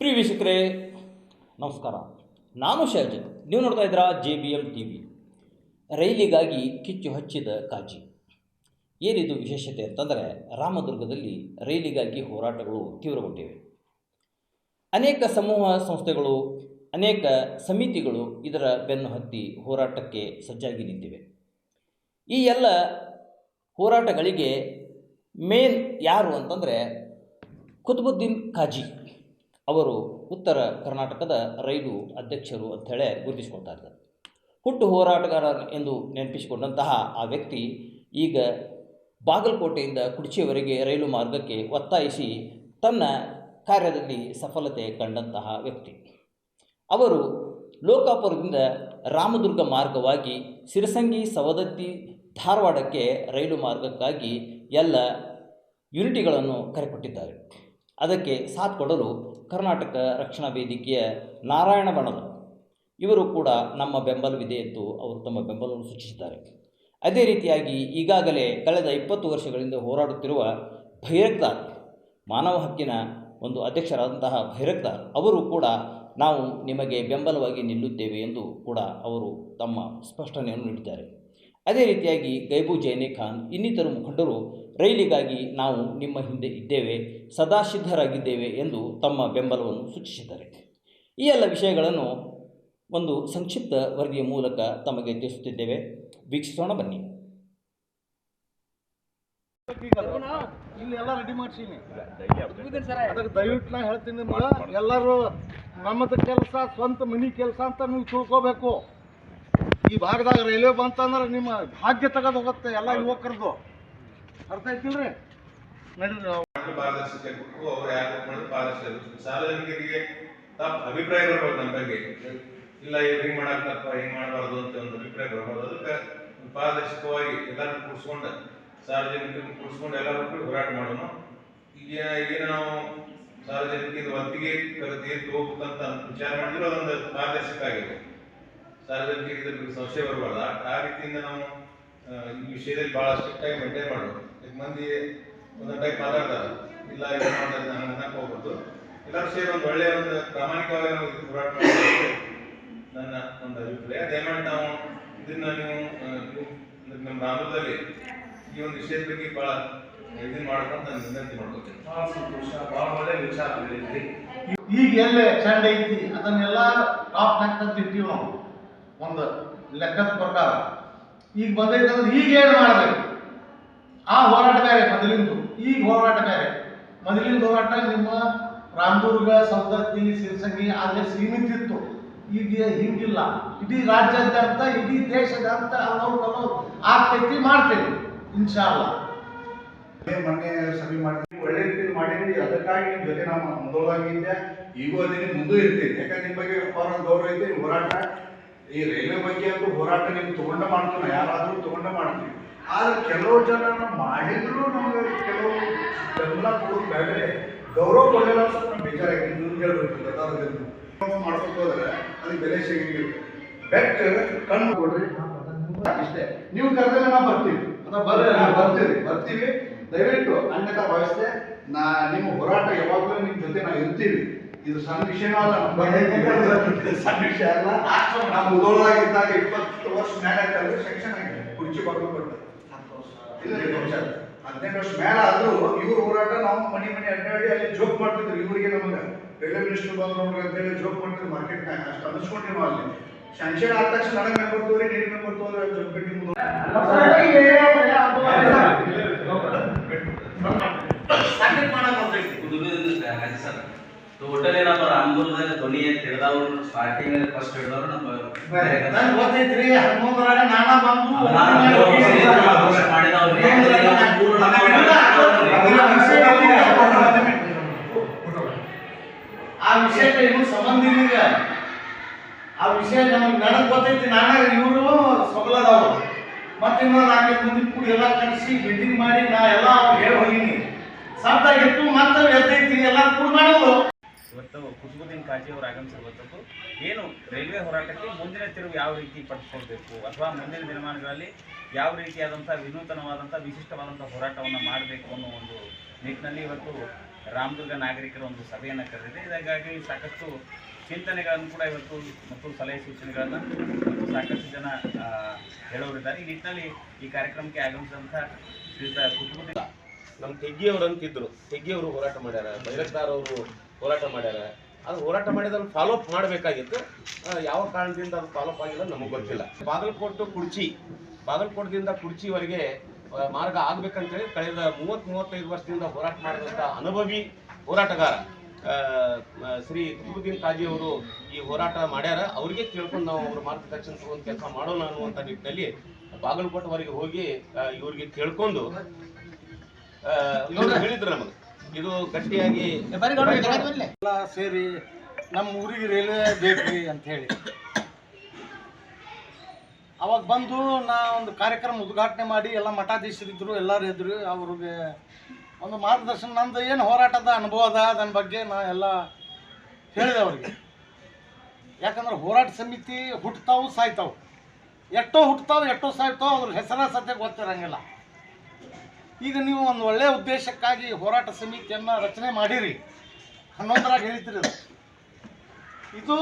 ಪ್ರಿಯ ವೀಕ್ಷಕರೇ ನಮಸ್ಕಾರ. ನಾನು ಶೈಜನ್, ನೀವು ನೋಡ್ತಾ ಇದ್ದೀರಾ JBM TV. ರೈಲಿಗಾಗಿ ಕಿಚ್ಚು ಹಚ್ಚಿದ ಕಾಜಿ. ಏನಿದು ವಿಶೇಷತೆ ಅಂತಂದರೆ, ರಾಮದುರ್ಗದಲ್ಲಿ ರೈಲಿಗಾಗಿ ಹೋರಾಟಗಳು ತೀವ್ರಗೊಂಡಿವೆ. ಅನೇಕ ಸಮೂಹ ಸಂಸ್ಥೆಗಳು, ಅನೇಕ ಸಮಿತಿಗಳು ಇದರ ಬೆನ್ನು ಹತ್ತಿ ಹೋರಾಟಕ್ಕೆ ಸಜ್ಜಾಗಿ ನಿಂತಿವೆ. ಈ ಎಲ್ಲ ಹೋರಾಟಗಳಿಗೆ ಮೇನ್ ಯಾರು ಅಂತಂದರೆ ಕುತುಬುದ್ದೀನ್ ಕಾಜಿ ಅವರು ಉತ್ತರ ಕರ್ನಾಟಕದ ರೈಲು ಅಧ್ಯಕ್ಷರು ಅಂಥೇಳಿ ಗುರುತಿಸಿಕೊಳ್ತಾ ಇದ್ದಾರೆ. ಹುಟ್ಟು ಹೋರಾಟಗಾರ ಎಂದು ನೆನಪಿಸಿಕೊಂಡಂತಹ ಆ ವ್ಯಕ್ತಿ ಈಗ ಬಾಗಲಕೋಟೆಯಿಂದ ಕುಡ್ಚಿಯವರೆಗೆ ರೈಲು ಮಾರ್ಗಕ್ಕೆ ಒತ್ತಾಯಿಸಿ ತನ್ನ ಕಾರ್ಯದಲ್ಲಿ ಸಫಲತೆ ಕಂಡಂತಹ ವ್ಯಕ್ತಿ. ಅವರು ಲೋಕಾಪುರದಿಂದ ರಾಮದುರ್ಗ ಮಾರ್ಗವಾಗಿ ಸಿರಸಂಗಿ, ಸವದತ್ತಿ, ಧಾರವಾಡಕ್ಕೆ ರೈಲು ಮಾರ್ಗಕ್ಕಾಗಿ ಎಲ್ಲ ಯೂನಿಟಿಗಳನ್ನು ಕರೆಕೊಟ್ಟಿದ್ದಾರೆ. ಅದಕ್ಕೆ ಸಾಥ್ ಕೊಡಲು ಕರ್ನಾಟಕ ರಕ್ಷಣಾ ವೇದಿಕೆಯ ನಾರಾಯಣ ಬಣದ ಇವರು ಕೂಡ ನಮ್ಮ ಬೆಂಬಲವಿದೆ ಎಂದು ಅವರು ತಮ್ಮ ಬೆಂಬಲವನ್ನು ಸೂಚಿಸಿದ್ದಾರೆ. ಅದೇ ರೀತಿಯಾಗಿ ಈಗಾಗಲೇ ಕಳೆದ 20 ವರ್ಷಗಳಿಂದ ಹೋರಾಡುತ್ತಿರುವ ಭೈರಕ್ದಾರ್, ಮಾನವ ಹಕ್ಕಿನ ಒಂದು ಅಧ್ಯಕ್ಷರಾದಂತಹ ಭೈರಕ್ದಾರ್ ಅವರು ಕೂಡ ನಾವು ನಿಮಗೆ ಬೆಂಬಲವಾಗಿ ನಿಲ್ಲುತ್ತೇವೆ ಎಂದು ಕೂಡ ಅವರು ತಮ್ಮ ಸ್ಪಷ್ಟನೆಯನ್ನು ನೀಡಿದ್ದಾರೆ. ಅದೇ ರೀತಿಯಾಗಿ ಗೈಬು ಜೈನೆ ಖಾನ್ ಇನ್ನಿತರ ಮುಖಂಡರು ರೈಲಿಗಾಗಿ ನಾವು ನಿಮ್ಮ ಹಿಂದೆ ಇದ್ದೇವೆ, ಸದಾ ಸಿದ್ಧರಾಗಿದ್ದೇವೆ ಎಂದು ತಮ್ಮ ಬೆಂಬಲವನ್ನು ಸೂಚಿಸಿದ್ದಾರೆ. ಈ ಎಲ್ಲ ವಿಷಯಗಳನ್ನು ಒಂದು ಸಂಕ್ಷಿಪ್ತ ವರದಿಯ ಮೂಲಕ ತಮಗೆ ತಿಳಿಸುತ್ತಿದ್ದೇವೆ, ವೀಕ್ಷಿಸೋಣ ಬನ್ನಿ. ಇಲ್ಲೆಲ್ಲ ರೆಡಿ ಮಾಡ್ಸೀನಿ, ಅದಕ್ಕೆ ದಯವಿಟ್ಟು ನಾ ಹೇಳ್ತೀನಿ, ಎಲ್ಲರೂ ನಮ್ಮದು ಕೆಲಸ ಸ್ವಂತ ಮನೆ ಕೆಲಸ ಅಂತ ನೀವು ತಿಳ್ಕೋಬೇಕು. ಈ ಭಾಗದಾಗ ರೈಲ್ವೆ ಬಂತಂದ್ರೆ ನಿಮ್ಮ ಭಾಗ್ಯ ತೆಗೆದು ಹೋಗುತ್ತೆ ಎಲ್ಲ ಯುವಕರದು. ಅರ್ಥ ಐತಿಲ್ರಿ? ಪಾರದರ್ಶಕತೆ ಕೊಟ್ಟು ಅವ್ರು ಯಾರು ಮಾಡೋದು ಪಾರದರ್ಶಕ ಸಾರ್ವಜನಿಕರಿಗೆ ತಪ್ಪು ಅಭಿಪ್ರಾಯ ಬರ್ಬೋದು ನಮ್ಮ ಬಗ್ಗೆ. ಇಲ್ಲ ಇವ್ರು ಹಿಂಗೆ ಮಾಡಾಕ್ತಪ್ಪ, ಹಿಂಗೆ ಮಾಡಬಾರ್ದು ಅಂತ ಒಂದು ಅಭಿಪ್ರಾಯ ಬರ್ಬೋದು. ಅದಕ್ಕೆ ಪಾರದರ್ಶಕವಾಗಿ ಎಲ್ಲರೂ ಕೂಡಿಸ್ಕೊಂಡು, ಸಾರ್ವಜನಿಕರನ್ನು ಕೂಡಿಸ್ಕೊಂಡು ಎಲ್ಲರೂ ಕೂಡ ಹೋರಾಟ ಮಾಡೋಣ. ಈಗ ನಾವು ಸಾರ್ವಜನಿಕರ ಒತ್ತಿಗೆ ಕರೆದು ಹೋಗ್ಬೇಕಂತ ವಿಚಾರ ಮಾಡಿದ್ರು ಅದೊಂದು ಪಾರದರ್ಶಕ ಆಗಿದೆ. ಸಾರ್ವಜನಿಕರಿಗೆ ಇದ್ರ ಬಗ್ಗೆ ಸಂಶಯ ಬರಬಾರ್ದು. ಆ ರೀತಿಯಿಂದ ನಾವು ಈ ವಿಷಯದಲ್ಲಿ ಭಾಳ ಸ್ಟ್ರಿಕ್ಟ್ ಆಗಿ ಮೇಂಟೈನ್ ಮಾಡೋದು. ಮಂದಿ ಒಂದೊಂದು ಟೈಪ್ ಮಾತಾಡ್ತಾರೆ, ಇಲ್ಲ ಇದು ಮಾಡೋದು ಹಂಗೆ ಅನ್ನಕ್ಕೆ ಹೋಗ್ಬಾರ್ದು. ಎಲ್ಲರೂ ಸೇರಿ ಒಂದು ಒಳ್ಳೆಯ ಒಂದು ಪ್ರಾಮಾಣಿಕವಾಗಿ ನಾವು ಹೋರಾಟ ಮಾಡೋದು ನನ್ನ ಒಂದು ಅಭಿಪ್ರಾಯ. ದಯಮಾಡಿ ನಾವು ಇದನ್ನ ನೀವು ನಮ್ಮ ರಾಮದಲ್ಲಿ ಈ ಒಂದು ವಿಷಯದ ಬಗ್ಗೆ ಭಾಳ ಇದನ್ನ ಮಾಡ್ಕೊಂಡು ನಾನು ವಿನಂತಿ ಮಾಡ್ಕೊತೀನಿ. ಭಾಳ ಸಂತೋಷ, ಭಾಳ ಒಳ್ಳೆ ವಿಚಾರ ಹೇಳಿದ್ರಿ. ಈಗ ಎಲ್ಲೇ ಚಂಡ ಐತಿ ಅದನ್ನೆಲ್ಲ ಟಾಪ್ನಾಗ ತಂದಿಟ್ಟಿವಿ ನಾವು ಒಂದು ಲೆಕ್ಕದ ಪ್ರಕಾರ. ಈಗ ಬಂದೈತಂದ್ರೆ ಈಗ ಏನು ಮಾಡಬೇಕು? ಆ ಹೋರಾಟ ಬೇರೆ ಮೊದಲಿಂದು, ಈಗ ಹೋರಾಟ ಬೇರೆ. ಮೊದಲಿಂದ ಹೋರಾಟ ನಿಮ್ಮ ರಾಮದುರ್ಗ, ಸವದತ್ತಿ, ಸಿರಸಂಗಿ ಅಲ್ಲೇ ಸೀಮಿತ ಇತ್ತು. ಈಗ ಹಿಂಗಿಲ್ಲ, ಇಡೀ ರಾಜ್ಯಾದ್ಯಂತ, ಇಡೀ ದೇಶದಾದ್ಯಂತ ಅನ್ನೋರು ಆಗ್ತೈತಿ, ಮಾಡ್ತೈತಿ ಇನ್ಶಾಅಲ್ಲಾ. ಮೊನ್ನೆ ಸಭೆ ಮಾಡಿದ್ವಿ, ಒಳ್ಳೆ ರೀತಿಯಲ್ಲಿ ಮಾಡಿದ್ವಿ. ಅದಕ್ಕಾಗಿ ನಿಮ್ಮ ಜೊತೆ ನಾವು ಮುಂದೋಗಿದ್ದೆ, ಈಗೂ ಅದೇನೆ ಮುಂದೂ ಇರ್ತೀವಿ. ಯಾಕಂದ್ರೆ ನಿಮ್ಮ ಬಗ್ಗೆ ಗೌರವ ಐತೆ. ಹೋರಾಟ ಈ ರೈಲ್ವೆ ಬಗ್ಗೆ ಅಂತೂ ಹೋರಾಟ ನಿಮ್ಗೆ ತಗೊಂಡ ಮಾಡ್ತೀವಿ, ನಾವು ಯಾರಾದರೂ ತಗೊಂಡ ಮಾಡ್ತೀವಿ. ಆದ್ರೆ ಕೆಲವು ಜನ ಮಾಡಿದ್ರು ನಮ್ಗೆ ಕೆಲವು ಬೆಂಬಲ ಕೊಡೋದು ಬೇಡ್ರೆ, ಗೌರವ ಕೊಡಲಿಲ್ಲ ಅಂತ ನಮ್ಗೆ ಬೇಜಾರಾಗಿ ನಿಮ್ಗೆ ಹೇಳ್ಬೇಕು. ಮಾಡ್ಬೇಕು ಹೋದ್ರೆ ಅದಕ್ಕೆ ಬೆಲೆ ಸಿಗಂಗಿಲ್ಲ. ಬೆಕ್ಕ ಕಣ್ಣು ಕೊಡ್ರಿ ಇಷ್ಟೇ. ನೀವು ಕರೆದ್ರೆ ನಾವು ಬರ್ತೀವಿ, ಬರ್ತೀವಿ. ದಯವಿಟ್ಟು ಅನ್ಯತಾ ಭಾವಿಸ್ದೆ. ನಿಮ್ಮ ಹೋರಾಟ ಯಾವಾಗಲೂ ನಿಮ್ಮ ಜೊತೆ ನಾವು ಇರ್ತೀವಿ. ಇದು ಸಣ್ಣ ವಿಷಯ ಅಲ್ಲ, ಸಣ್ಣ ವಿಷಯ ಅಲ್ಲ. ನಾವು ಮುದೋಳದಾಗಿದ್ದಾಗ 20 ವರ್ಷ ಮೇಲೆ ಆಯ್ತಂದ್ರೆ ಸೆಕ್ಷನ್ ಆಗಿದೆ, ಕುರ್ಚಿ ಬಾಗಿಲು ಕೊಟ್ಟು 18 ವರ್ಷ ಮೇಲೆ ಆದ್ರೂ ಇವ್ರ ಹೋರಾಟ ನಾವು ಮನೆ ಅಡ್ಡಾಡಿ ಅಲ್ಲಿ ಜೋಕ್ ಮಾಡ್ತಿದ್ರು. ಇವರಿಗೆ ನಮಗೆ ರೈಲ್ವೆ ಮಿನಿಸ್ಟರ್ ಬಂದು ನೋಡ್ರಿ ಅಂತ ಹೇಳಿ ಜೋಕ್ ಮಾಡ್ತಿದ್ರು ಮಾರ್ಕೆಟ್ನಾಗ. ಅಷ್ಟು ಅನ್ನಿಸ್ಕೊಂಡ್ರಿ ನಾವು ಅಲ್ಲಿ ಶಾಂಕ್ಷನ್ ಆದ ತಕ್ಷಣ ನನಗೆ ಮೆಂಬರ್ ತೋರಿ, ನೀನು ಮೆಂಬರ್ ತೋರಿ ಜೋಗ್ಬಿಟ್ಟು ಟೋಟಲ್ ಏನಪ್ಪ ರಾಮದುರ್ಗದಾಗ ಧ್ವನಿ ಅಂತ ಹಿಡಿದವ್ರು ಸ್ಟಾರ್ಟಿಂಗ್ ಫಸ್ಟ್ ಹಿಡಿದವ್ರು ನಮ್ಮ ಗೊತ್ತೈತ್ರಿ. 13 ನಾನಾ ಬಂದು ಆ ವಿಷಯಕ್ಕೆ ಇನ್ನೂ ಸಂಬಂಧ ಇಲ್ಲ. ಆ ವಿಷಯ ನಮಗೆ ನನಗೆ ಗೊತ್ತೈತಿ. ನಾನಾಗ ಇವರು ಸೊಗಲದವರು ಮತ್ತೆ ಇನ್ನೂ 4 ಮಂದಿ ಕೂಡಿ ಎಲ್ಲ ಕಳಿಸಿ ಮೀಟಿಂಗ್ ಮಾಡಿ ನಾ ಎಲ್ಲ ಹೇಳಿ ಹೋಗಿನಿ. ಸತ್ತಾಗಿತ್ತು ಮತ್ತೆ ಎದ್ದೈತಿ ಎಲ್ಲ ಕೂಡಿ ಮಾಡೋದು. ಇವತ್ತು ಕುತುಬುದ್ದೀನ್ ಕಾಜಿ ಅವರು ಆಗಮಿಸಿರುವಂಥದ್ದು ಏನು ರೈಲ್ವೆ ಹೋರಾಟಕ್ಕೆ ಮುಂದಿನ ತಿರುವು ಯಾವ ರೀತಿ ಪಡೆದುಕೊಳ್ಬೇಕು ಅಥವಾ ಮುಂದಿನ ದಿನಮಾನಗಳಲ್ಲಿ ಯಾವ ರೀತಿಯಾದಂಥ ವಿನೂತನವಾದಂಥ ವಿಶಿಷ್ಟವಾದಂಥ ಹೋರಾಟವನ್ನು ಮಾಡಬೇಕು ಅನ್ನೋ ಒಂದು ನಿಟ್ಟಿನಲ್ಲಿ ಇವತ್ತು ರಾಮದುರ್ಗ ನಾಗರಿಕರ ಒಂದು ಸಭೆಯನ್ನು ಕರೆದಿದೆ. ಹಾಗಾಗಿ ಸಾಕಷ್ಟು ಚಿಂತನೆಗಳನ್ನು ಕೂಡ ಇವತ್ತು ಮತ್ತು ಸಲಹೆ ಸೂಚನೆಗಳನ್ನು ಮತ್ತು ಸಾಕಷ್ಟು ಜನ ಹೇಳೋರಿದ್ದಾರೆ. ಈ ನಿಟ್ಟಿನಲ್ಲಿ ಈ ಕಾರ್ಯಕ್ರಮಕ್ಕೆ ಆಗಮಿಸಿದಂಥ ಶ್ರೀಯುತ ಕುಟುಂಬ ನಮ್ಮ ತೆಗ್ಗಿಯವರು ಅಂತಿದ್ರು, ತೆಗ್ಗಿಯವರು ಹೋರಾಟ ಮಾಡ್ಯಾರ, ಬೈರಕ್ದಾರ್ ಅವರು ಹೋರಾಟ ಮಾಡ್ಯಾರ. ಅದು ಹೋರಾಟ ಮಾಡಿದನ್ನು ಫಾಲೋ ಅಪ್ ಮಾಡಬೇಕಾಗಿತ್ತು. ಯಾವ ಕಾರಣದಿಂದ ಅದು ಫಾಲೋ ಅಪ್ ಆಗಿಲ್ಲ ನಮಗೆ ಗೊತ್ತಿಲ್ಲ. ಬಾಗಲಕೋಟದಿಂದ ಕುರ್ಚಿವರೆಗೆ ಮಾರ್ಗ ಆಗ್ಬೇಕಂತೇಳಿ ಕಳೆದ 30-35 ವರ್ಷದಿಂದ ಹೋರಾಟ ಮಾಡಿದಂಥ ಅನುಭವಿ ಹೋರಾಟಗಾರ ಶ್ರೀ ಕುತುಬುದ್ದೀನ್ ಕಾಜಿ ಅವರು ಈ ಹೋರಾಟ ಮಾಡ್ಯಾರ. ಅವರಿಗೆ ಕೇಳ್ಕೊಂಡು ನಾವು ಅವ್ರ ಮಾರ್ಗದರ್ಶನ ತಗೊಂಡು ಕೆಲಸ ಮಾಡೋಣ ಅನ್ನುವಂಥ ನಿಟ್ಟಿನಲ್ಲಿ ಬಾಗಲಕೋಟೆವರೆಗೆ ಹೋಗಿ ಇವ್ರಿಗೆ ಕೇಳ್ಕೊಂಡು ಇವ್ರು ಹೇಳಿದ್ರು ನಮಗೆ ಇದು ಗಟ್ಟಿಯಾಗಿ ಎಲ್ಲ ಸೇರಿ ನಮ್ಮ ಊರಿಗೆ ರೈಲ್ವೆ ಬೇಕ್ರಿ ಅಂತ ಹೇಳಿ ಅವಾಗ ಬಂದು ನಾ ಒಂದು ಕಾರ್ಯಕ್ರಮ ಉದ್ಘಾಟನೆ ಮಾಡಿ ಎಲ್ಲ ಮಠಾಧೀಶರಿದ್ದರು, ಎಲ್ಲರೂ ಇದ್ರು. ಅವ್ರಿಗೆ ಒಂದು ಮಾರ್ಗದರ್ಶನ, ನಂದು ಏನು ಹೋರಾಟದ ಅನುಭವ ಅದ ಅದನ್ನ ಬಗ್ಗೆ ನಾ ಎಲ್ಲ ಹೇಳಿದೆ ಅವ್ರಿಗೆ. ಯಾಕಂದ್ರೆ ಹೋರಾಟ ಸಮಿತಿ ಹುಟ್ಟತಾವು ಸಾಯ್ತಾವು, ಎಷ್ಟೋ ಹುಟ್ಟತಾವು ಎಷ್ಟೋ ಸಾಯ್ತಾವು, ಅದ್ರ ಹೆಸರ ಸತ್ಯ ಗೊತ್ತಿರಂಗಿಲ್ಲ. ಈಗ ನೀವು ಒಂದು ಒಳ್ಳೆಯ ಉದ್ದೇಶಕ್ಕಾಗಿ ಹೋರಾಟ ಸಮಿತಿಯನ್ನು ರಚನೆ ಮಾಡಿರಿ, 11ರಾಗ ಹೇಳಿದ್ರಿ. ಇದು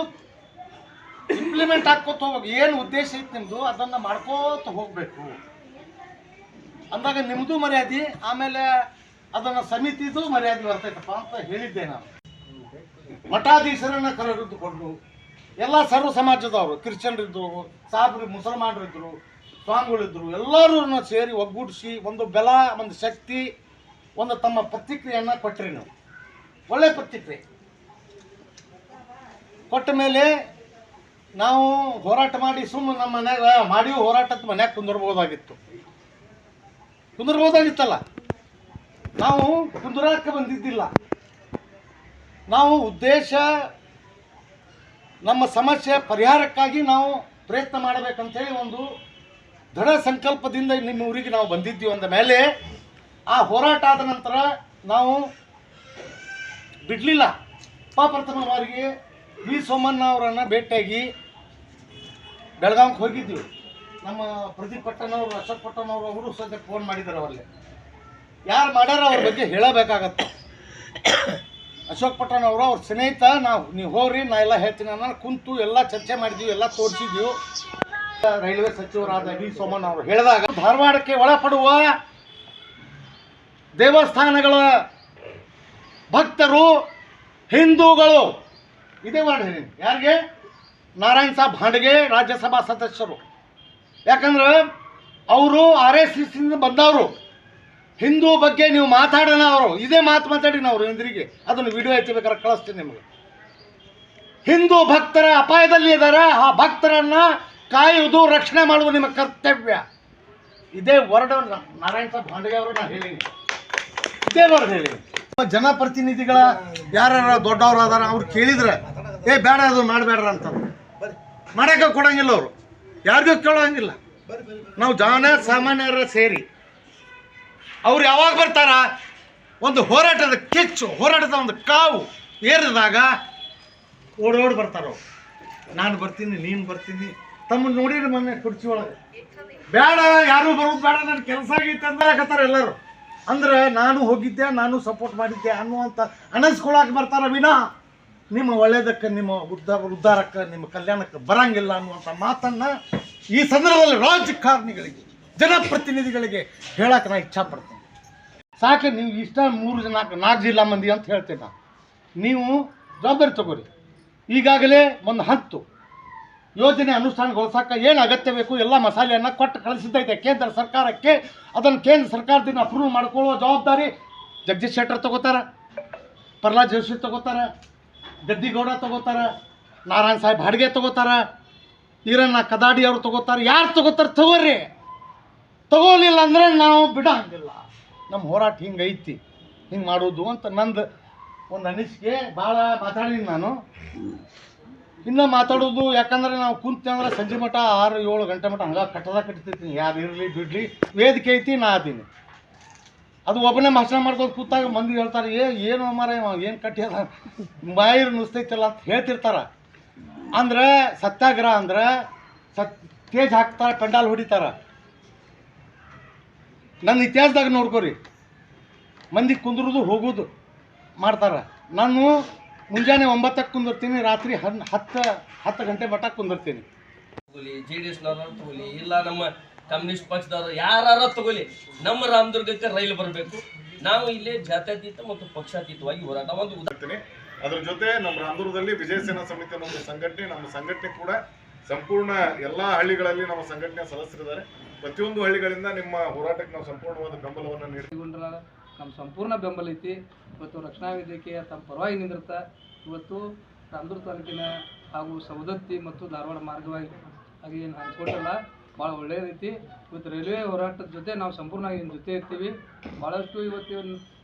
ಇಂಪ್ಲಿಮೆಂಟ್ ಹಾಕೋತ ಹೋಗ್ಬೇಕು. ಏನು ಉದ್ದೇಶ ಐತೆ ನಿಮ್ಮದು ಅದನ್ನು ಮಾಡ್ಕೋತ ಹೋಗಬೇಕು ಅಂದಾಗ ನಿಮ್ಮದು ಮರ್ಯಾದೆ, ಆಮೇಲೆ ಅದನ್ನು ಸಮಿತಿದು ಮರ್ಯಾದೆ ಬರ್ತೈತಪ್ಪ ಅಂತ ಹೇಳಿದ್ದೆ ನಾನು. ಮಠಾಧೀಶರನ್ನು ಕರೆದುಕೊಂಡು ಎಲ್ಲ ಸರ್ವ ಸಮಾಜದವರು, ಕ್ರಿಶ್ಚಿಯನ್ರಿದ್ರು, ಸಾಬ್ರು, ಮುಸಲ್ಮಾನರಿದ್ದರು, ಸ್ವಾಮಿಗಳಿದ್ರು, ಎಲ್ಲರೂ ಸೇರಿ ಒಗ್ಗೂಡಿಸಿ ಒಂದು ಬೆಲ, ಒಂದು ಶಕ್ತಿ, ಒಂದು ತಮ್ಮ ಪ್ರತಿಕ್ರಿಯೆಯನ್ನು ಕೊಟ್ಟರಿ. ನೀವು ಒಳ್ಳೆಯ ಪ್ರತಿಕ್ರಿಯೆ ಕೊಟ್ಟ ಮೇಲೆ ನಾವು ಹೋರಾಟ ಮಾಡಿ ಸುಮ್ಮನೆ ನಮ್ಮ ಮನ್ಯಾಗ ಮಾಡಿ ಹೋರಾಟದ ಮನ್ಯಾಗ ಕುಂದರ್ಬೋದಾಗಿತ್ತಲ್ಲ. ನಾವು ಕುಂದರಾಕ ಬಂದಿದ್ದಿಲ್ಲ. ನಾವು ಉದ್ದೇಶ ನಮ್ಮ ಸಮಸ್ಯೆ ಪರಿಹಾರಕ್ಕಾಗಿ ನಾವು ಪ್ರಯತ್ನ ಮಾಡಬೇಕಂತೇಳಿ ಒಂದು ದೃಢ ಸಂಕಲ್ಪದಿಂದ ನಿಮ್ಮ ಊರಿಗೆ ನಾವು ಬಂದಿದ್ದೀವಿ. ಅಂದ ಮೇಲೆ ಆ ಹೋರಾಟ ಆದ ನಂತರ ನಾವು ಬಿಡಲಿಲ್ಲ. ಪ್ರಥಮ ಬಾರಿಗೆ ವಿ ಸೋಮಣ್ಣ ಅವರನ್ನು ಭೇಟಿಯಾಗಿ ಬೆಳಗಾವಿಗೆ ಹೋಗಿದ್ವಿ. ನಮ್ಮ ಪ್ರದೀಪ್ ಪಟ್ಟಣವರು, ಅಶೋಕ್ ಪಟ್ಟಣವರು ಅವರು ಸದ್ಯ ಫೋನ್ ಮಾಡಿದ್ದಾರೆ. ಅವರಲ್ಲಿ ಯಾರು ಮಾಡ್ಯಾರ ಅವ್ರ ಬಗ್ಗೆ ಹೇಳಬೇಕಾಗತ್ತೆ. ಅಶೋಕ್ ಪಟ್ಟಣ ಅವರು ಅವ್ರ ಸ್ನೇಹಿತ, ನೀವು ಹೋಗ್ರಿ ನಾ ಎಲ್ಲ ಹೇಳ್ತೀನಿ ನಾನು ಕುಂತು ಎಲ್ಲ ಚರ್ಚೆ ಮಾಡಿದ್ವಿ, ಎಲ್ಲ ತೋರಿಸಿದ್ವಿ. ರೈಲ್ವೆ ಸಚಿವರಾದ ವಿ ಸೋಮಣ್ಣ ಅವರು ಹೇಳಿದಾಗ ಧಾರವಾಡಕ್ಕೆ ಒಳಪಡುವ ದೇವಸ್ಥಾನಗಳ ಭಕ್ತರು ಹಿಂದೂಗಳು, ಇದೇ ವರ್ಡ್ ಹೇಳಿ. ಯಾರಿಗೆ? ನಾರಾಯಣ್ ಸಾಬ್ ಹಾಂಡ್ಗೆ, ರಾಜ್ಯಸಭಾ ಸದಸ್ಯರು. ಯಾಕಂದ್ರೆ ಅವರು RSS ಬಂದವರು. ಹಿಂದೂ ಬಗ್ಗೆ ನೀವು ಮಾತಾಡೋಣ, ಅವರು ಇದೇ ಮಾತಾಡಿ ನಾವು ಇಂದ್ರಿಗೆ ಅದನ್ನು ವಿಡಿಯೋ ಐತಿ, ಬೇಕಾದ್ರೆ ಕಳಿಸ್ತೀನಿ ನಿಮಗೆ. ಹಿಂದೂ ಭಕ್ತರ ಅಪಾಯದಲ್ಲಿ ಇದ್ದಾರೆ, ಆ ಭಕ್ತರನ್ನ ಕಾಯುವುದು, ರಕ್ಷಣೆ ಮಾಡುವುದು ನಿಮ್ಮ ಕರ್ತವ್ಯ. ಇದೇ ವರ್ಡ್ ನಾರಾಯಣ್ ಸಾಬ್ ಹಾಂಡ್ಗೆ ಅವರು ನಾನು ಹೇಳೀನಿ, ಇದೇ ವರ್ಡ್ ಹೇಳೀನಿ. ಜನಪ್ರತಿನಿಧಿಗಳ ಯಾರು ದೊಡ್ಡವರು ಅದಾರ ಅವ್ರು ಕೇಳಿದ್ರೆ ಬೇಡ ಅದು ಮಾಡಬೇಡ್ರ ಅಂತ ಮಾಡಕ್ಕೆ ಕೊಡಂಗಿಲ್ಲ. ಅವರು ಯಾರಿಗೂ ಕೇಳೋಂಗಿಲ್ಲ. ನಾವು ಸಾಮಾನ್ಯರ ಸೇರಿ ಅವ್ರು ಯಾವಾಗ ಬರ್ತಾರ, ಒಂದು ಹೋರಾಟದ ಕಿಚ್ಚು, ಹೋರಾಟದ ಒಂದು ಕಾವು ಏರಿದಾಗ ಓಡೋಡಿ ಬರ್ತಾರ. ನಾನು ಬರ್ತೀನಿ, ನೀನು ಬರ್ತೀನಿ, ತಮ್ಮ ನೋಡಿದ್ರೆ ಮೊನ್ನೆ ಕುರ್ಚಿ ಒಳಗೆ ಬೇಡ ಯಾರು ಬರೋದು ಬೇಡ, ನನ್ನ ಕೆಲಸ ಆಗೈತೆ ಅಂದಾಕತ್ತಾರ ಎಲ್ಲರೂ. ಅಂದ್ರೆ ನಾನು ಹೋಗಿದ್ದೆ, ನಾನು ಸಪೋರ್ಟ್ ಮಾಡಿದ್ದೆ ಅನ್ನುವಂಥ ಅನಿಸ್ಕೊಳಕ್ಕೆ ಬರ್ತಾರ ವಿನಾ ನಿಮ್ಮ ಒಳ್ಳೆಯದಕ್ಕೆ, ನಿಮ್ಮ ಉದ್ಧಾರಕ್ಕೆ, ನಿಮ್ಮ ಕಲ್ಯಾಣಕ್ಕೆ ಬರಂಗಿಲ್ಲ ಅನ್ನುವಂಥ ಮಾತನ್ನು ಈ ಸಂದರ್ಭದಲ್ಲಿ ರಾಜಕಾರಣಿಗಳಿಗೆ, ಜನಪ್ರತಿನಿಧಿಗಳಿಗೆ ಹೇಳಕ್ಕೆ ನಾನು ಇಚ್ಛಾಪಡ್ತೀನಿ. ಸಾಕು, ನೀವು ಇಷ್ಟ 4 ಜಿಲ್ಲಾ ಮಂದಿ ಅಂತ ಹೇಳ್ತೀನಿ ನಾನು. ನೀವು ಜವಾಬ್ದಾರಿ ತಗೋರಿ. ಈಗಾಗಲೇ ಒಂದು 10 ಯೋಜನೆ ಅನುಷ್ಠಾನಗೊಳಿಸೋಕೆ ಏನು ಅಗತ್ಯ ಬೇಕು ಎಲ್ಲ ಮಸಾಲೆಯನ್ನು ಕೊಟ್ಟು ಕಳಿಸಿದ್ದೈತೆ ಕೇಂದ್ರ ಸರ್ಕಾರಕ್ಕೆ. ಅದನ್ನು ಕೇಂದ್ರ ಸರ್ಕಾರದಿಂದ ಅಪ್ರೂವ್ ಮಾಡ್ಕೊಳ್ಳುವ ಜವಾಬ್ದಾರಿ ಜಗದೀಶ್ ಶೆಟ್ಟರ್ ತಗೋತಾರೆ, ಪ್ರಹ್ಲಾದ್ ಜೋಶಿ ತಗೋತಾರೆ, ಗದ್ದಿಗೌಡ ತಗೋತಾರೆ, ನಾರಾಯಣ್ ಸಾಹೇಬ್ ಹಾಡ್ಗೆ ತಗೋತಾರೆ, ಈರಣ್ಣ ಕದಾಡಿ ಅವರು ತಗೋತಾರೆ. ಯಾರು ತಗೋತಾರೆ ತಗೋರಿ, ತಗೋಲಿಲ್ಲ ಅಂದರೆ ನಾವು ಬಿಡೋಂಗಿಲ್ಲ. ನಮ್ಮ ಹೋರಾಟ ಹಿಂಗೈತಿ, ಹಿಂಗೆ ಮಾಡೋದು ಅಂತ ನಂದು ಒಂದು ಅನಿಸಿಕೆ. ಭಾಳ ಮಾತಾಡೀನಿ ನಾನು, ಇನ್ನೂ ಮಾತಾಡೋದು. ಯಾಕಂದರೆ ನಾವು ಕುಂತಂದ್ರೆ ಸಂಜೆ ಮಠ 6-7 ಗಂಟೆ ಮಠ ಹಂಗೆ ಕಟ್ಟಿರ್ತೀನಿ. ಯಾರು ಇರಲಿ ಬಿಡಲಿ, ವೇದಿಕೆ ಐತಿ, ನಾ ಅದೀನಿ. ಅದು ಒಬ್ಬನೇ ಭಾಷಣ ಮಾಡ್ಕೊಂಡು ಕೂತಾಗ ಮಂದಿ ಹೇಳ್ತಾರೆ, ಏನು ಮಾರ ಏನು ಕಟ್ಟಿಯಲ್ಲ ಬಾಯಿರು ನುಸ್ತೈತಲ್ಲ ಅಂತ ಹೇಳ್ತಿರ್ತಾರೆ. ಅಂದ್ರೆ ಸತ್ಯಾಗ್ರಹ ಅಂದ್ರೆ ತೇಜ್ ಹಾಕ್ತಾರೆ, ಪೆಂಡಾಲ್ ಹೊಡಿತಾರೆ. ನನ್ನ ಇತಿಹಾಸದಾಗ ನೋಡ್ಕೊರಿ, ಮಂದಿ ಕುಂದ್ರದು ಹೋಗೋದು. ಮಾಡ್ತಾರೆ. ನಾನು ಮುಂಜಾನೆ 9ಕ್ಕೆ ಕುಂದಿರ್ತೀನಿ, ರಾತ್ರಿ 10 ಗಂಟೆ ಮಟ್ಟ ಕುಂದಿರ್ತೀನಿ. ತಗೊಳ್ಳಿ, JDS ನವರು ತಗೊಳ್ಳಿ, ಇಲ್ಲ ನಮ್ಮ ಕಮ್ಯುನಿಸ್ಟ್ ಪಕ್ಷದವರು ಯಾರು ತಗೊಳ್ಳಿ, ನಮ್ಮ ರಾಮದುರ್ಗಕ್ಕೆ ರೈಲು ಬರಬೇಕು. ನಾವು ಇಲ್ಲೇ ಜಾತ್ಯತೀತ ಮತ್ತು ಪಕ್ಷಾತೀತವಾಗಿ ಹೋರಾಟ ಒಂದು ಅದ್ರ ಜೊತೆ ನಮ್ಮ ರಾಮದುರ್ಗದಲ್ಲಿ ವಿಜಯ ಸೇನಾ ಸಮಿತಿ ಅನ್ನೋ ಒಂದು ಸಂಘಟನೆ, ನಮ್ಮ ಸಂಘಟನೆ ಕೂಡ ಸಂಪೂರ್ಣ ಎಲ್ಲ ಹಳ್ಳಿಗಳಲ್ಲಿ ನಮ್ಮ ಸಂಘಟನೆಯ ಸದಸ್ಯರಿದ್ದಾರೆ. ಪ್ರತಿಯೊಂದು ಹಳ್ಳಿಗಳಿಂದ ನಿಮ್ಮ ಹೋರಾಟಕ್ಕೆ ನಾವು ಸಂಪೂರ್ಣವಾದ ಬೆಂಬಲವನ್ನು ನೀಡ್ತೀವಿ. ನಮ್ಮ ಸಂಪೂರ್ಣ ಬೆಂಬಲ ಐತಿ. ಇವತ್ತು ರಕ್ಷಣಾ ವೇದಿಕೆಯ ತಮ್ಮ ಪರವಾಗಿ ನಿಂದಿರ್ತಾ ಇವತ್ತು ರಾಮದುರ್ಗ ತಾಲೂಕಿನ ಹಾಗೂ ಸವದತ್ತಿ ಮತ್ತು ಧಾರವಾಡ ಮಾರ್ಗವಾಗಿ ಹಾಗೆ ಏನು ಹಂಚ್ಕೊಟ್ಟಲ್ಲ, ಭಾಳ ಒಳ್ಳೆಯದೈತಿ. ಇವತ್ತು ರೈಲ್ವೆ ಹೋರಾಟದ ಜೊತೆ ನಾವು ಸಂಪೂರ್ಣವಾಗಿ ನಿಮ್ಮ ಜೊತೆ ಇರ್ತೀವಿ. ಭಾಳಷ್ಟು ಇವತ್ತಿನ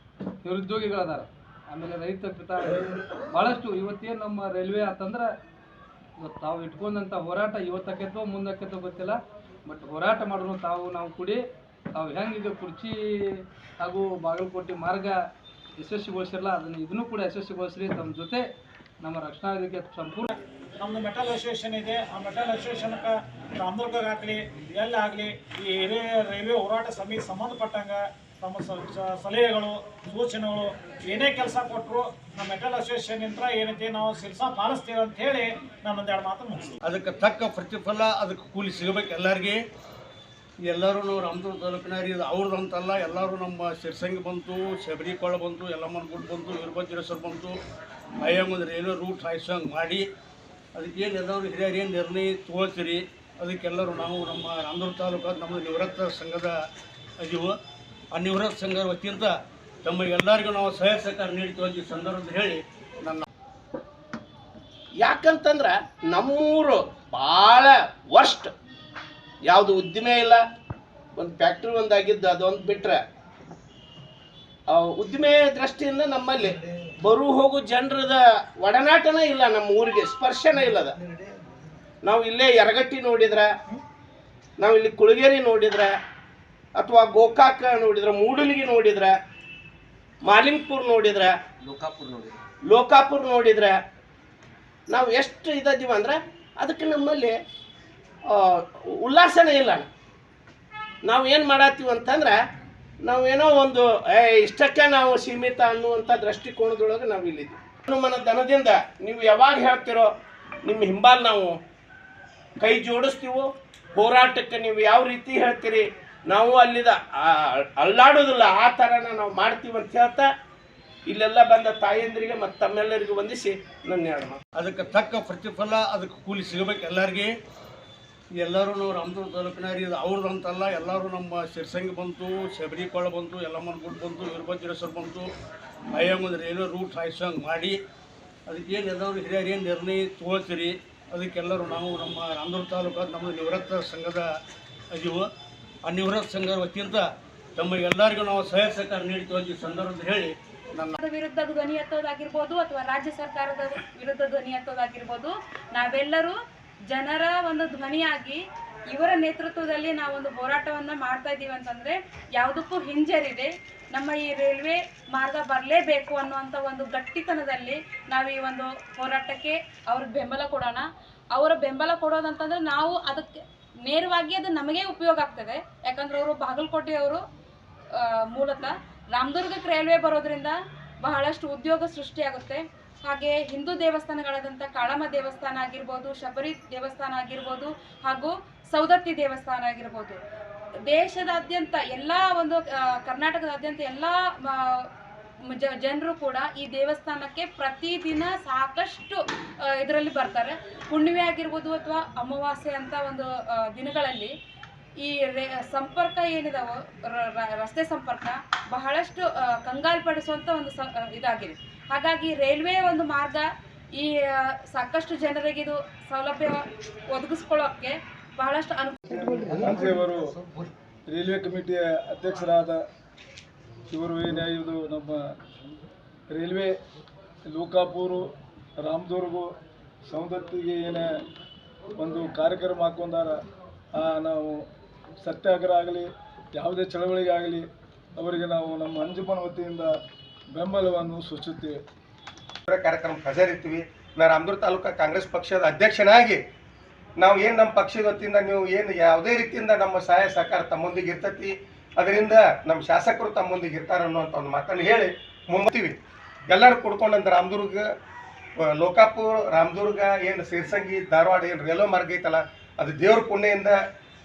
ನಿರುದ್ಯೋಗಿಗಳದಾರ, ಆಮೇಲೆ ರೈತ ಪಿತ ಭಾಳಷ್ಟು ಇವತ್ತೇನು ನಮ್ಮ ರೈಲ್ವೆ ಆತಂದ್ರೆ ಇವತ್ತು ತಾವು ಇಟ್ಕೊಂಡಂಥ ಹೋರಾಟ ಇವತ್ತಕ್ಕೆತ್ತೋ ಮುಂದಕ್ಕೆತ್ತೋ ಗೊತ್ತಿಲ್ಲ, ಬಟ್ ಹೋರಾಟ ಮಾಡೋನು ನಾವು ಕೂಡಿ ತಾವು ಹೆಂಗೆ ಕುರ್ಚಿ ಹಾಗೂ ಬಾಗಲಕೋಟೆ ಮಾರ್ಗ ಯಶಸ್ವಿಗೊಳಿಸಿರಲ್ಲ, ಇದನ್ನು ಕೂಡ ಯಶಸ್ವಿಗೊಳಿಸ್ರಿ. ತಮ್ಮ ಜೊತೆ ನಮ್ಮ ರಕ್ಷಣಾ ವೇದಿಕೆ ಸಂಪೂರ್ಣ ನಮ್ಮದು ಮೆಟಲ್ ಅಸೋಸಿಯೇಷನ್ ಇದೆ. ಆ ಮೆಟಲ್ ಅಸೋಸಿಯೇಷನ್ಗೆ ರಾಮದುರ್ಗಕ್ಕಾಗಲಿ ಎಲ್ಲಾಗಲಿ ಈ ರೈಲ್ವೆ ಹೋರಾಟ ಸಮಿತಿ ಸಂಬಂಧಪಟ್ಟಂಗೆ ತಮ್ಮ ಸಲಹೆಗಳು ಸೂಚನೆಗಳು ಏನೇ ಕೆಲಸ ಕೊಟ್ಟರು ನಮ್ಮ ಮೆಟಲ್ ಅಸೋಸಿಯೇಷನ್ನಿಂದ ಏನೈತಿ ನಾವು ಸಿಲ್ಸಾ ಪಾಲಿಸ್ತೀವಿ ಅಂತ ಹೇಳಿ ನಾನು ಒಂದೆರಡು ಮಾತು ಮುಗಿಸ್ತೀನಿ. ಅದಕ್ಕೆ ತಕ್ಕ ಪ್ರತಿಫಲ, ಅದಕ್ಕೆ ಕೂಲಿ ಸಿಗಬೇಕು ಎಲ್ಲರಿಗೆ. ಎಲ್ಲರೂ ನಾವು ರಾಮದುರ್ಗ ತಾಲೂಕಿನಾರಿ ಇದು ಅವ್ರದ್ದು ಅಂತಲ್ಲ, ಎಲ್ಲರೂ ನಮ್ಮ ಸಿರ್ಸಂಗಿ ಬಂತು, ಶಬರಿಕೊಳ್ಳ ಬಂತು, ಯಲ್ಲಮ್ಮನಗುಡ್ಡ ಬಂತು, ವೀರಭದ್ರೇಶ್ವರ ಬಂತು, ಒಂದು ರೈಲ್ವೆ ರೂಟ್ ಹಾಯ್ಸಂಗೆ ಮಾಡಿ ಅದಕ್ಕೇನು ಎಲ್ಲರೂ ಹಿರಿಯರು ಏನು ನಿರ್ಣಯ ತಗೊಳ್ತೀರಿ ಅದಕ್ಕೆಲ್ಲರೂ ನಾವು ನಮ್ಮ ರಾಮದುರ್ಗ ತಾಲೂಕು ನಮ್ಮ ನಿವೃತ್ತ ಸಂಘದ ಇದೀವು. ಆ ನಿವೃತ್ತ ಸಂಘದ ವತಿಯಿಂದ ತಮಗೆಲ್ಲರಿಗೂ ನಾವು ಸಹಾಯ ಸಹಕಾರ ನೀಡ್ತೀವಿ ಈ ಸಂದರ್ಭದಲ್ಲಿ ಹೇಳಿ ನನ್ನ ಯಾಕಂತಂದ್ರೆ ನಮ್ಮೂರು ಭಾಳ ವರ್ಸ್ಟ್, ಯಾವುದು ಉದ್ದಿಮೆ ಇಲ್ಲ. ಒಂದು ಫ್ಯಾಕ್ಟ್ರಿ ಒಂದಾಗಿದ್ದು ಅದೊಂದು ಬಿಟ್ಟರೆ ಉದ್ದಿಮೆ ದೃಷ್ಟಿಯಿಂದ ನಮ್ಮಲ್ಲಿ ಬರು ಹೋಗು ಜನರದ ಒಡನಾಟನೇ ಇಲ್ಲ, ನಮ್ಮ ಊರಿಗೆ ಸ್ಪರ್ಶನೇ ಇಲ್ಲದ. ನಾವು ಇಲ್ಲೇ ಯರಗಟ್ಟಿ ನೋಡಿದ್ರೆ, ನಾವು ಇಲ್ಲಿ ಕುಳಗೇರಿ ನೋಡಿದ್ರೆ, ಅಥವಾ ಗೋಕಾಕ ನೋಡಿದ್ರೆ, ಮೂಡಲಿಗೆ ನೋಡಿದ್ರೆ, ಮಾಲಿಂಗ್ಪುರ್ ನೋಡಿದ್ರೆ, ಲೋಕಾಪುರ ನೋಡಿದ್ರೆ ನಾವು ಎಷ್ಟು ಇದ್ದೀವಿ ಅಂದ್ರೆ ಅದಕ್ಕೆ ನಮ್ಮಲ್ಲಿ ಉಲ್ಲಾಸನೇ ಇಲ್ಲ. ನಾವು ಏನು ಮಾಡತ್ತೀವಿ ಅಂತಂದ್ರೆ ನಾವೇನೋ ಒಂದು ಇಷ್ಟಕ್ಕೆ ನಾವು ಸೀಮಿತ ಅನ್ನುವಂಥ ದೃಷ್ಟಿಕೋನದೊಳಗೆ ನಾವು ಇಲ್ಲಿದ್ದೀವಿ. ಹನುಮನ ದನದಿಂದ ನೀವು ಯಾವಾಗ ಹೇಳ್ತಿರೋ ನಿಮ್ಮ ಹಿಂಬಾಲ್ ನಾವು ಕೈ ಜೋಡಿಸ್ತೀವೋ, ಹೋರಾಟಕ್ಕೆ ನೀವು ಯಾವ ರೀತಿ ಹೇಳ್ತೀರಿ ನಾವು ಅಲ್ಲಿದ ಅಲ್ಲಾಡೋದಿಲ್ಲ, ಆ ಥರನ ನಾವು ಮಾಡ್ತೀವಿ ಅಂತ ಹೇಳ್ತಾ ಇಲ್ಲೆಲ್ಲ ಬಂದ ತಾಯಂದ್ರಿಗೆ ಮತ್ತು ತಮ್ಮೆಲ್ಲರಿಗೂ ವಂದಿಸಿ ನನ್ನ ಹೇಳಮ್ಮ. ಅದಕ್ಕೆ ತಕ್ಕ ಪ್ರತಿಫಲ, ಅದಕ್ಕೆ ಕೂಲಿ ಸಿಗಬೇಕು ಎಲ್ಲರಿಗೆ. ಎಲ್ಲರೂ ನಾವು ರಾಮದುರ್ಗ ತಾಲೂಕಿನಾರಿ ಇದು ಅವ್ರದ್ದು ಅಂತಲ್ಲ, ಎಲ್ಲರೂ ನಮ್ಮ ಸಿರ್ಸಂಗಿ ಬಂತು, ಶಬರಿಕೊಳ್ಳ ಬಂತು, ಯಲ್ಲಮ್ಮನಗುಡ್ಡ ಬಂತು, ವೀರಭದ್ರೇಶ್ವರ ಬಂತು, ಒಂದು ರೈಲ್ವೆ ರೂಟ್ ಹಾಯ್ಸಂಗೆ ಮಾಡಿ ಅದಕ್ಕೇನು ಎಲ್ಲರೂ ಹಿರಿಯರು ಏನು ನಿರ್ಣಯ ತಗೊಳ್ತೀರಿ ಅದಕ್ಕೆಲ್ಲರೂ ನಾವು ನಮ್ಮ ರಾಮದುರ್ಗ ತಾಲೂಕು ನಮ್ಮ ನಿವೃತ್ತ ಸಂಘದ ಇದೀವು. ಆ ನಿವೃತ್ತ ಸಂಘದ ವತಿಯಿಂದ ತಮಗೆಲ್ಲರಿಗೂ ನಾವು ಸಹಾಯ ಸಹಕಾರ ನೀಡ್ತೀವಿ ಈ ಸಂದರ್ಭದಲ್ಲಿ ಹೇಳಿ ನನ್ನ ವಿರುದ್ಧ ಧ್ವನಿ ಎತ್ತೋದಾಗಿರ್ಬೋದು ಅಥವಾ ರಾಜ್ಯ ಸರ್ಕಾರದ ವಿರುದ್ಧ ಧ್ವನಿ ಎತ್ತೋದಾಗಿರ್ಬೋದು, ನಾವೆಲ್ಲರೂ ಜನರ ಒಂದು ಧ್ವನಿಯಾಗಿ ಇವರ ನೇತೃತ್ವದಲ್ಲಿ ನಾವೊಂದು ಹೋರಾಟವನ್ನು ಮಾಡ್ತಾ ಇದ್ದೀವಿ ಅಂತಂದರೆ ಯಾವುದಕ್ಕೂ ಹಿಂಜರಿದೆ ನಮ್ಮ ಈ ರೈಲ್ವೆ ಮಾರ್ಗ ಬರಲೇಬೇಕು ಅನ್ನುವಂಥ ಒಂದು ಗಟ್ಟಿತನದಲ್ಲಿ ನಾವು ಈ ಒಂದು ಹೋರಾಟಕ್ಕೆ ಅವ್ರಿಗೆ ಬೆಂಬಲ ಕೊಡೋಣ. ಅವರ ಬೆಂಬಲ ಕೊಡೋದಂತಂದರೆ ನಾವು ಅದಕ್ಕೆ ನೇರವಾಗಿ ಅದು ನಮಗೆ ಉಪಯೋಗ ಆಗ್ತದೆ. ಯಾಕಂದ್ರೆ ಅವರು ಬಾಗಲಕೋಟೆಯವರು ಮೂಲತಃ. ರಾಮದುರ್ಗಕ್ಕೆ ರೈಲ್ವೆ ಬರೋದ್ರಿಂದ ಬಹಳಷ್ಟು ಉದ್ಯೋಗ ಸೃಷ್ಟಿಯಾಗುತ್ತೆ. ಹಾಗೆ ಹಿಂದೂ ದೇವಸ್ಥಾನಗಳಾದಂಥ ಕಾಳಮ್ಮ ದೇವಸ್ಥಾನ ಆಗಿರ್ಬೋದು, ಶಬರಿ ದೇವಸ್ಥಾನ ಆಗಿರ್ಬೋದು, ಹಾಗೂ ಸವದತ್ತಿ ದೇವಸ್ಥಾನ ಆಗಿರ್ಬೋದು, ದೇಶದಾದ್ಯಂತ ಎಲ್ಲ ಒಂದು ಕರ್ನಾಟಕದಾದ್ಯಂತ ಎಲ್ಲ ಜನರು ಕೂಡ ಈ ದೇವಸ್ಥಾನಕ್ಕೆ ಪ್ರತಿದಿನ ಸಾಕಷ್ಟು ಇದರಲ್ಲಿ ಬರ್ತಾರೆ. ಹುಣ್ಣಿಮೆ ಆಗಿರ್ಬೋದು ಅಥವಾ ಅಮಾವಾಸ್ಯೆ ಅಂತ ಒಂದು ದಿನಗಳಲ್ಲಿ ಈ ಸಂಪರ್ಕ ಏನಿದಾವೋ ರಸ್ತೆ ಸಂಪರ್ಕ ಬಹಳಷ್ಟು ಕಂಗಾಲ್ಪಡಿಸುವಂಥ ಒಂದು ಇದಾಗಿದೆ. ಹಾಗಾಗಿ ರೈಲ್ವೆ ಒಂದು ಮಾರ್ಗ ಈ ಸಾಕಷ್ಟು ಜನರಿಗೆ ಇದು ಸೌಲಭ್ಯ ಒದಗಿಸ್ಕೊಳ್ಳೋಕ್ಕೆ ಬಹಳಷ್ಟು ಅವರು ರೈಲ್ವೆ ಕಮಿಟಿಯ ಅಧ್ಯಕ್ಷರಾದ ಇವರು ಇದು ನಮ್ಮ ರೈಲ್ವೆ ಲೋಕಾಪುರ ರಾಮದುರ್ಗ ಸವದತ್ತಿಗೆ ಏನೇ ಒಂದು ಕಾರ್ಯಕ್ರಮ ಹಾಕೊಂಡಾರ, ನಾವು ಸತ್ಯಾಗ್ರಹ ಆಗಲಿ ಯಾವುದೇ ಚಳವಳಿಗೆ ಆಗಲಿ ಅವರಿಗೆ ನಾವು ನಮ್ಮ ಅಂಜುಮನ ವತಿಯಿಂದ ಬೆಂಬಲವನ್ನು ಸೂಚಿಸುತ್ತೇವೆ. ಕಾರ್ಯಕ್ರಮ ಹಾಜರಿರ್ತೀವಿ. ನಾನು ರಾಮದುರ್ಗ ತಾಲೂಕು ಕಾಂಗ್ರೆಸ್ ಪಕ್ಷದ ಅಧ್ಯಕ್ಷನಾಗಿ ನಾವು ಏನು ನಮ್ಮ ಪಕ್ಷದ ವತಿಯಿಂದ ನೀವು ಏನು ಯಾವುದೇ ರೀತಿಯಿಂದ ನಮ್ಮ ಸಹಾಯ ಸಹಕಾರ ತಮ್ಮೊಂದಿಗೆ ಇರ್ತೈತಿ, ಅದರಿಂದ ನಮ್ಮ ಶಾಸಕರು ತಮ್ಮೊಂದಿಗೆ ಇರ್ತಾರೆ ಅನ್ನುವಂಥ ಒಂದು ಮಾತನ್ನು ಹೇಳಿ ಮುಂಬತ್ತೀವಿ. ಎಲ್ಲರೂ ಕುಡ್ಕೊಂಡಂತ ರಾಮದುರ್ಗ ಲೋಕಾಪುರ ರಾಮದುರ್ಗ ಏನು ಸಿರ್ಸಂಗಿ ಧಾರವಾಡ ಏನು ರೈಲ್ವೆ ಮಾರ್ಗ ಐತಲ್ಲ ಅದು ದೇವ್ರ ಪುಣ್ಯದಿಂದ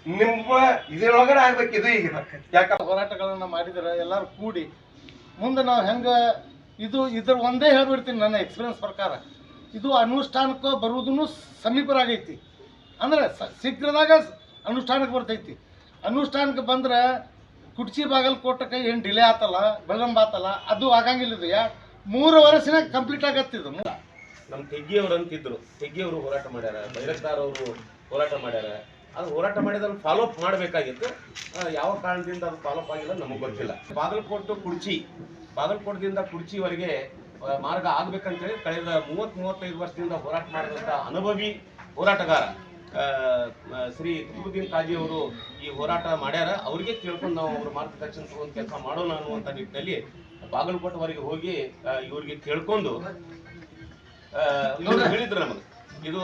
ನಿಮ್ಮ ಇದರೊಳಗಡೆ ಆಗ್ಬೇಕು ಇದು ಈಗ ಯಾಕಂದ್ರೆ ಹೋರಾಟಗಳನ್ನು ಮಾಡಿದರೆ ಎಲ್ಲರೂ ಕೂಡಿ ಮುಂದೆ ನಾವು ಹೆಂಗೆ ಇದ್ರ ಒಂದೇ ಹೇಳ್ಬಿಡ್ತೀನಿ ನನ್ನ ಎಕ್ಸ್ಪೀರಿಯನ್ಸ್ ಪ್ರಕಾರ ಇದು ಅನುಷ್ಠಾನಕ್ಕೆ ಬರುವುದೂ ಸಮೀಪರಾಗೈತಿ ಅಂದರೆ ಶೀಘ್ರದಾಗ ಅನುಷ್ಠಾನಕ್ಕೆ ಬರ್ತೈತಿ ಅನುಷ್ಠಾನಕ್ಕೆ ಬಂದ್ರೆ ಕುಡ್ಚಿ ಬಾಗಲಕೋಟಕ್ಕೆ ಏನು ಡಿಲೇ ಆತಲ್ಲ ವಿಳಂಬ ಆತಲ್ಲ ಅದು ಆಗಂಗಿಲ್ಲ ಇದು 3 ವರ್ಷನಾಗ ಕಂಪ್ಲೀಟ್ ಆಗತ್ತಿದ್ದು. ನಮ್ಮ ತೆಗ್ಗಿಯವರು ಅಂತಿದ್ರು, ತೆಗ್ಗಿಯವರು ಹೋರಾಟ ಮಾಡ್ಯಾರ, ಬೈರಕ್ದಾರ್ ಅವರು ಹೋರಾಟ ಮಾಡ್ಯಾರ. ಅದು ಹೋರಾಟ ಮಾಡಿದ್ರೆ ಫಾಲೋ ಅಪ್ ಮಾಡಬೇಕಾಗಿತ್ತು. ಯಾವ ಕಾರಣದಿಂದ ಅದು ಫಾಲೋ ಅಪ್ ಆಗಿಲ್ಲ ನಮಗೆ ಗೊತ್ತಿಲ್ಲ. ಬಾಗಲಕೋಟದಿಂದ ಕುಡ್ಚಿವರೆಗೆ ಮಾರ್ಗ ಆಗ್ಬೇಕಂತೇಳಿ ಕಳೆದ 30-35 ವರ್ಷದಿಂದ ಹೋರಾಟ ಮಾಡಿದಂಥ ಅನುಭವಿ ಹೋರಾಟಗಾರ ಶ್ರೀ ಕುತುಬುದ್ದೀನ್ ಕಾಜಿ ಅವರು ಈ ಹೋರಾಟ ಮಾಡ್ಯಾರ. ಅವ್ರಿಗೆ ಕೇಳ್ಕೊಂಡು ನಾವು ಅವ್ರ ಮಾರ್ಗದರ್ಶನ ತಗೊಂಡು ಕೆಲಸ ಮಾಡೋಣ ಅನ್ನುವಂಥ ನಿಟ್ಟಿನಲ್ಲಿ ಬಾಗಲಕೋಟೆವರೆಗೆ ಹೋಗಿ ಇವ್ರಿಗೆ ಕೇಳ್ಕೊಂಡು ಇವ್ರು ಹೇಳಿದ್ರು ನಮಗೆ ಇದು